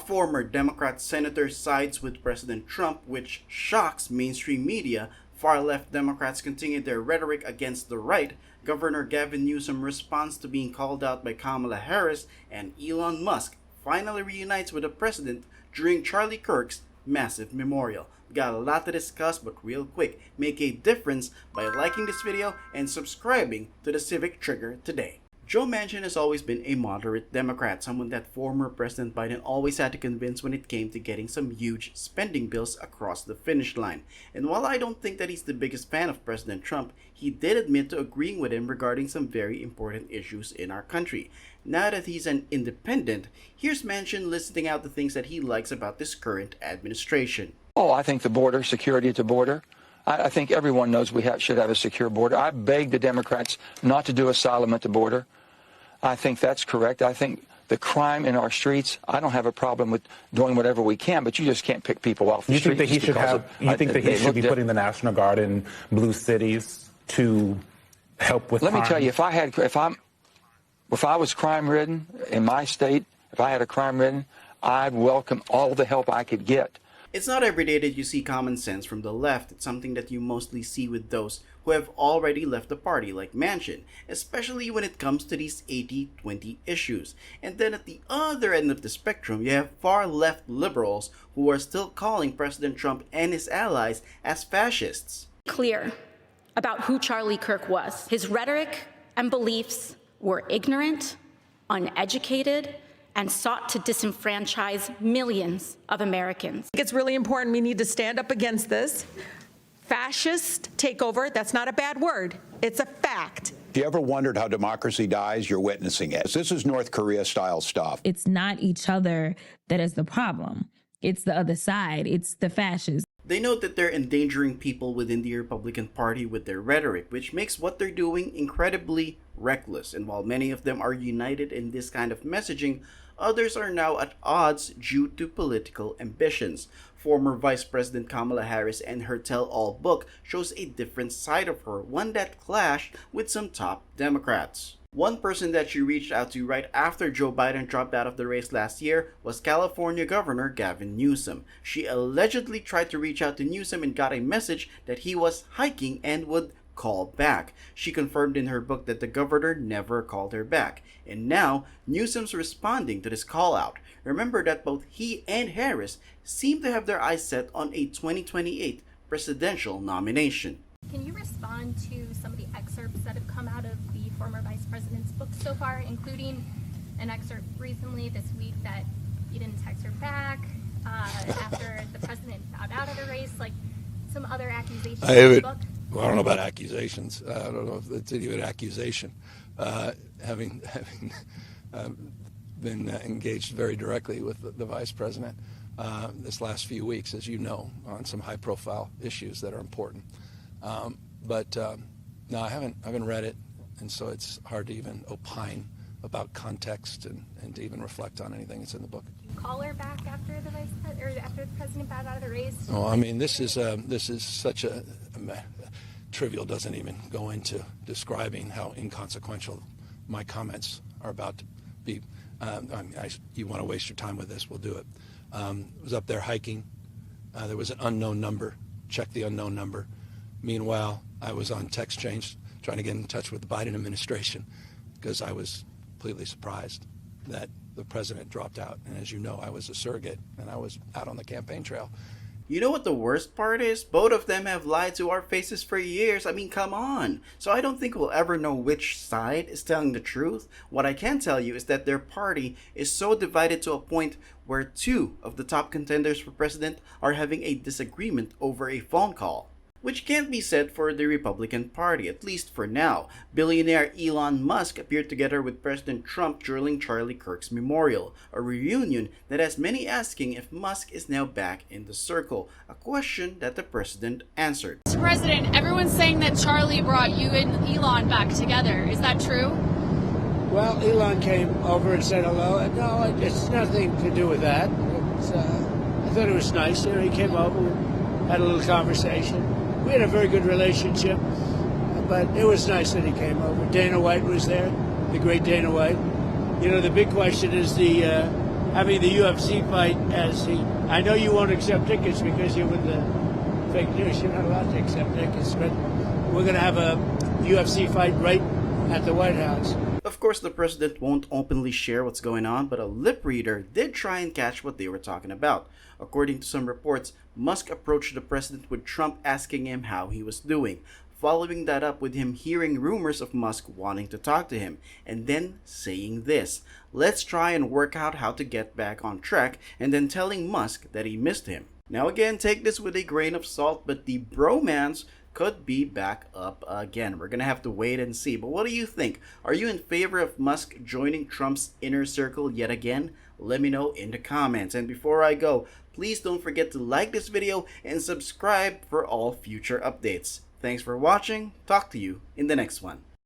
former Democrat senator sides with President Trump, which shocks mainstream media. Far-left Democrats continue their rhetoric against the right. Governor Gavin Newsom responds to being called out by Kamala Harris, and Elon Musk finally reunites with the president during Charlie Kirk's massive memorial. We got a lot to discuss, but real quick, make a difference by liking this video and subscribing to the Civic Trigger today. Joe Manchin has always been a moderate Democrat, someone that former President Biden always had to convince when it came to getting some huge spending bills across the finish line. And while I don't think that he's the biggest fan of President Trump, he did admit to agreeing with him regarding some very important issues in our country. Now that he's an independent, here's Manchin listing out the things that he likes about this current administration. Oh, I think the border, security at the border. I think everyone knows we should have a secure border. I beg the Democrats not to do asylum at the border. I think that's correct. I think the crime in our streets, I don't have a problem with doing whatever we can, but you just can't pick people off the streets. You think that he should be putting the National Guard in blue cities to help with crime? Let me tell you, if I was crime-ridden in my state, if I had a crime-ridden, I'd welcome all the help I could get. It's not every day that you see common sense from the left. It's something that you mostly see with those who have already left the party, like Manchin, especially when it comes to these 80-20 issues. And then at the other end of the spectrum, you have far-left liberals who are still calling President Trump and his allies as fascists. Clear about who Charlie Kirk was. His rhetoric and beliefs were ignorant, uneducated, and sought to disenfranchise millions of Americans. It's really important. We need to stand up against this fascist takeover. That's not a bad word. It's a fact. If you ever wondered how democracy dies, you're witnessing it. This is North Korea-style stuff. It's not each other that is the problem. It's the other side. It's the fascists. They note that they're endangering people within the Republican Party with their rhetoric, which makes what they're doing incredibly reckless. And while many of them are united in this kind of messaging, others are now at odds due to political ambitions. Former Vice President Kamala Harris and her tell-all book shows a different side of her, one that clashed with some top Democrats. One person that she reached out to right after Joe Biden dropped out of the race last year was California Governor Gavin Newsom. She allegedly tried to reach out to Newsom and got a message that he was hiking and would call back. She confirmed in her book that the governor never called her back. And now, Newsom's responding to this call out. Remember that both he and Harris seem to have their eyes set on a 2028 presidential nomination. Can you respond to some of the excerpts that have come out of the former vice president's book so far, including an excerpt recently this week that he didn't text her back after the president bowed out of the race, like some other accusations in the book? Well, I don't know about accusations. I don't know if it's even an accusation. Having been engaged very directly with the vice president this last few weeks, as you know, on some high-profile issues that are important. No, I haven't read it, and so it's hard to even opine about context and to even reflect on anything that's in the book. Did you call her back after after the president bowed out of the race? Oh, I mean, this is such a trivial. Doesn't even go into describing how inconsequential my comments are about to be. You want to waste your time with this? We'll do it. Was up there hiking. There was an unknown number. Check the unknown number. Meanwhile, I was on text change trying to get in touch with the Biden administration because I was completely surprised that the president dropped out. And as you know, I was a surrogate and I was out on the campaign trail. You know what the worst part is? Both of them have lied to our faces for years. I mean, come on. So I don't think we'll ever know which side is telling the truth. What I can tell you is that their party is so divided to a point where two of the top contenders for president are having a disagreement over a phone call. Which can't be said for the Republican Party, at least for now. Billionaire Elon Musk appeared together with President Trump during Charlie Kirk's memorial, a reunion that has many asking if Musk is now back in the circle, a question that the president answered. Mr. President, everyone's saying that Charlie brought you and Elon back together. Is that true? Well, Elon came over and said hello. No, it's nothing to do with that. I thought it was nice. You know, he came over, we had a little conversation. We had a very good relationship, but it was nice that he came over. Dana White was there, the great Dana White. You know, the big question is having the UFC fight as the. I know you won't accept tickets because you're with the fake news. You're not allowed to accept tickets, but we're going to have a UFC fight right at the White House. Of course, the president won't openly share what's going on, but a lip reader did try and catch what they were talking about. According to some reports, Musk approached the president with Trump asking him how he was doing, following that up with him hearing rumors of Musk wanting to talk to him, and then saying this: "Let's try and work out how to get back on track," and then telling Musk that he missed him. Now again, take this with a grain of salt, but the bromance could be back up again. We're gonna have to wait and see. But what do you think? Are you in favor of Musk joining Trump's inner circle yet again? Let me know in the comments. And before I go, please don't forget to like this video and subscribe for all future updates. Thanks for watching. Talk to you in the next one.